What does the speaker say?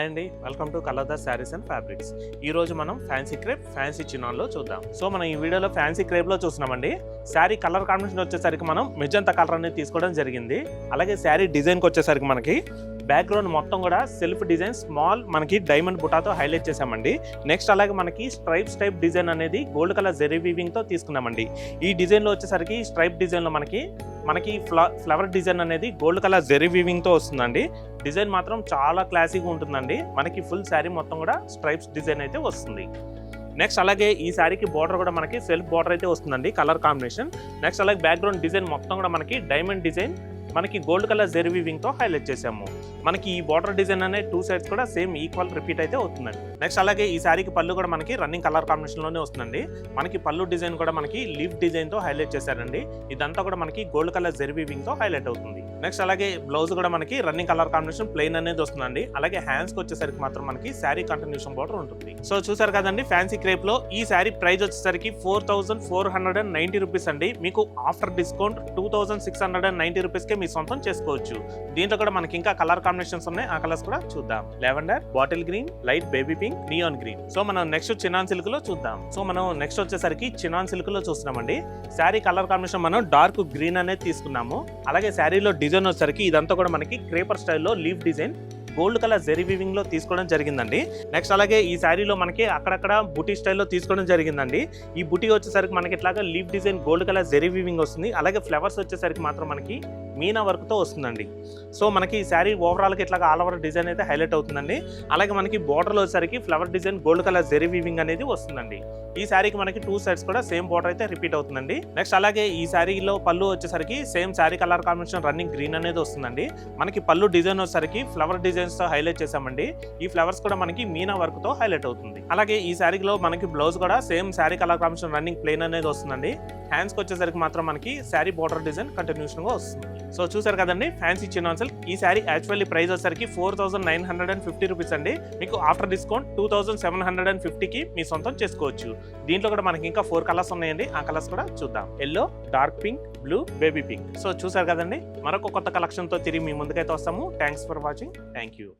Hi అండి, welcome to కలర్దాస్ sarees and fabrics. ఈ రోజు మనం ఫ్యాన్సీ క్రేప్, ఫ్యాన్సీ చినాన్లో చూద్దాం. సో మనం ఈ వీడియోలో ఫ్యాన్సీ క్రేప్లో చూస్తున్నామండి. శారీ కలర్ కాంబినేషన్ వచ్చేసరికి మనం మెజంతా కలర్ అనేది తీసుకోవడం జరిగింది. అలాగే శారీ డిజైన్కి వచ్చేసరికి మనకి బ్యాక్గ్రౌండ్ మొత్తం కూడా సెల్ఫ్ డిజైన్ స్మాల్ మనకి డైమండ్ బుటాతో హైలైట్ చేసామండి. నెక్స్ట్ అలాగే మనకి స్ట్రైప్స్ టైప్ డిజైన్ అనేది గోల్డ్ కలర్ జెరీ వీవింగ్తో తీసుకున్నామండి. ఈ డిజైన్లో వచ్చేసరికి స్ట్రైప్ డిజైన్లో మనకి ఫ్లవర్ డిజైన్ అనేది గోల్డ్ కలర్ జెరీ వీవింగ్తో వస్తుందండి. డిజైన్ మాత్రం చాలా క్లాసీగా ఉంటుందండి. మనకి ఫుల్ శారీ మొత్తం కూడా స్ట్రైప్స్ డిజైన్ అయితే వస్తుంది. నెక్స్ట్ అలాగే ఈ శారీకి బార్డర్ కూడా మనకి సెల్ఫ్ బార్డర్ అయితే వస్తుందండి, కలర్ కాంబినేషన్. నెక్స్ట్ అలాగే బ్యాక్గ్రౌండ్ డిజైన్ మొత్తం కూడా మనకి డైమండ్ డిజైన్ మనకి గోల్డ్ కలర్ జెరీ వీవింగ్తో హైలైట్ చేసాము. మనకి ఈ బార్డర్ డిజైన్ అనే టూ సైడ్స్ కూడా సేమ్ ఈక్వల్ రిపీట్ అయితే అవుతుందండి. నెక్స్ట్ అలాగే ఈ శారీకి పళ్ళు కూడా మనకి రన్నింగ్ కలర్ కాంబినేషన్లోనే వస్తుందండి. మనకి పళ్ళు డిజైన్ కూడా మనకి లీఫ్ డిజైన్తో హైలైట్ చేశారండి. ఇదంతా కూడా మనకి గోల్డ్ కలర్ జెరీ వీవింగ్తో హైలైట్ అవుతుంది. నెక్స్ట్ అలాగే బ్లౌజ్ కూడా మనకి రన్నింగ్ కలర్ కాంబినేషన్ ప్లెయిన్ అనేది వస్తుందండి. అలాగే హ్యాండ్స్కి వచ్చేసరికి మాత్రం మనకి శారీ కంటిన్యూషన్ బార్డర్ ఉంటుంది. సో చూసారు కదండి, ఫ్యాన్సీ క్రేప్లో ఈ శారీ ప్రైస్ వచ్చేసరికి 4490 రూపీస్ అండి. మీకు ఆఫ్టర్ డిస్కౌంట్ 2690 రూపీస్కే మీ సొంతం చేసుకోవచ్చు. దీంట్లో కూడా మనకి ఇంకా కలర్ కాంబినేషన్స్ ఉన్నాయి, ఆ కలర్స్ కూడా చూద్దాం. Lavender, bottle green, light baby pink, neon green. So మనం నెక్స్ట్ చినాన్ సిల్క్ లో చూద్దాం. సో మనం నెక్స్ట్ వచ్చేసరికి చినాన్ సిల్క్ లో చూస్తున్నామండి. శారీ కలర్ కాంబినేషన్ మనం డార్క్ గ్రీన్ అనేది తీసుకున్నాము. అలాగే శారీలో డిజైన్ వచ్చేసరికి ఇదంతా కూడా మనకి క్రేపర్ స్టైల్లో leaf design gold colour zari weaving లో తీసుకోవడం జరిగిందండి. నెక్స్ట్ అలాగే ఈ శారీలో మనకి అక్కడక్కడ బుటీ స్టైల్లో తీసుకోవడం జరిగిందండి. ఈ బుటీ వచ్చేసరికి మనకి ఇట్లాగా leaf design gold colour zari weaving వస్తుంది. అలాగే ఫ్లవర్స్ వచ్చేసరికి మాత్రం మనకి మీనా వర్క్ తో వస్తుందండి. సో మనకి ఈ శారీ ఓవరాల్ గా ఇట్లాగా ఆల్ ఓవర్ డిజైన్ అయితే హైలైట్ అవుతుందండి. అలాగే మనకి బోర్డర్ లో వచ్చేసరికి flower design gold colour zari weaving అనేది వస్తుందండి. ఈ శారీకి మనకి టూ సైడ్స్ కూడా సేమ్ బోర్డర్ అయితే రిపీట్ అవుతుందండి. నెక్స్ట్ అలాగే ఈ శారీలో పళ్ళు వచ్చేసరికి same sari colour combination running green అనేది వస్తుందండి. మనకి పళ్ళు డిజైన్ వచ్చేసరికి ఫ్లవర్ డిజైన్స్ తో హైలైట్ చేసామండి. ఈ ఫ్లవర్స్ కూడా మనకి మీనా వర్క్ తో హైలైట్ అవుతుంది. అలాగే ఈ శారీలో మనకి బ్లౌజ్ కూడా same sari colour combination running plain అనేది వస్తుందండి. హ్యాండ్స్ కి వచ్చేసరికి మాత్రం మనకి శారీ బోర్డర్ డిజైన్ కంటిన్యూషన్ గా వస్తుంది. సో చూసారు కదండి, ఫ్యాన్సీ చినాన్ సిల్క్. ఈ శారీ యాక్చువల్లీ ప్రైస్ వచ్చేసరికి 4950 రూపీస్ అండి. మీకు ఆఫ్టర్ డిస్కౌంట్ 2750కి మీ సొంతం చేసుకోవచ్చు. దీంట్లో కూడా మనకి ఇంకా 4 కలర్స్ ఉన్నాయండి, ఆ కలర్స్ కూడా చూద్దాం. Yellow, dark pink, blue, baby pink. So చూసారు కదండి, మరొక కొత్త కలెక్షన్ తో తిరిగి మీ ముందుకైతే వస్తాము. Thanks for watching. Thank you.